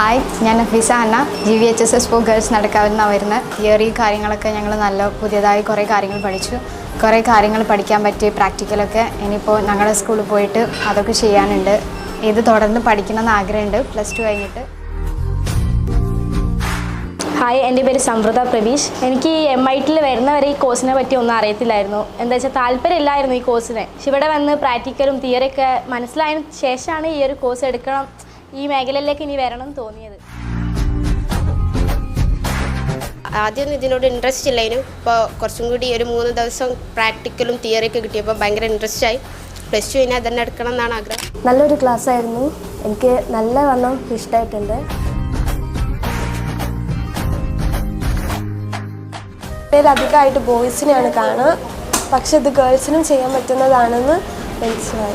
Hi, ഞാൻ നഫീസ അന്ന. GVHSS for girls നടക്കാവുന്ന വരുന്ന theory കാര്യങ്ങളൊക്കെ ഞങ്ങൾ പുതിയതായി കുറേ കാര്യങ്ങൾ പഠിച്ചു. കുറേ കാര്യങ്ങൾ പഠിക്കാൻ പറ്റി. പ്രാക്ടിക്കലൊക്കെ ഇനിയിപ്പോൾ ഞങ്ങളുടെ സ്കൂളിൽ പോയിട്ട് അതൊക്കെ ചെയ്യാനുണ്ട്. ഇത് തുടർന്ന് പഠിക്കണമെന്ന് ആഗ്രഹമുണ്ട് +2 കഴിഞ്ഞിട്ട്. ഹായ്, എൻ്റെ പേര് സമൃദ്ധ പ്രവീഷ്. എനിക്ക് MITയിൽ വരുന്നവരെ ഈ കോഴ്സിനെ പറ്റി ഒന്നും അറിയത്തില്ലായിരുന്നു. എന്താ വെച്ചാൽ താല്പര്യമില്ലായിരുന്നു ഈ കോഴ്സിനെ. പക്ഷെ ഇവിടെ വന്ന് പ്രാക്ടിക്കലും തിയറിയൊക്കെ മനസ്സിലായതിന് ശേഷമാണ് ഈ ഒരു കോഴ്സ് എടുക്കണം, ഈ മേഖലയിലേക്ക് ഇനി വരണം എന്ന് തോന്നിയത്. ആദ്യമൊന്നും ഇതിനോട് ഇൻട്രസ്റ്റ് ഇല്ലായിരുന്നു. ഇപ്പോൾ കുറച്ചും കൂടി ഒരു 3 ദിവസം പ്രാക്ടിക്കലും തിയറിയൊക്കെ കിട്ടിയപ്പോൾ ഭയങ്കര ഇൻട്രസ്റ്റായി. +2 കഴിഞ്ഞാൽ തന്നെ എടുക്കണം എന്നാണ് ആഗ്രഹം. നല്ലൊരു ക്ലാസ് ആയിരുന്നു. എനിക്ക് നല്ലവണ്ണം ഇഷ്ടമായിട്ടുണ്ട്. അധികമായിട്ട് ബോയ്സിനെയാണ് കാണുക, പക്ഷെ ഇത് ഗേൾസിനും ചെയ്യാൻ പറ്റുന്നതാണെന്ന് മനസ്സിലായി.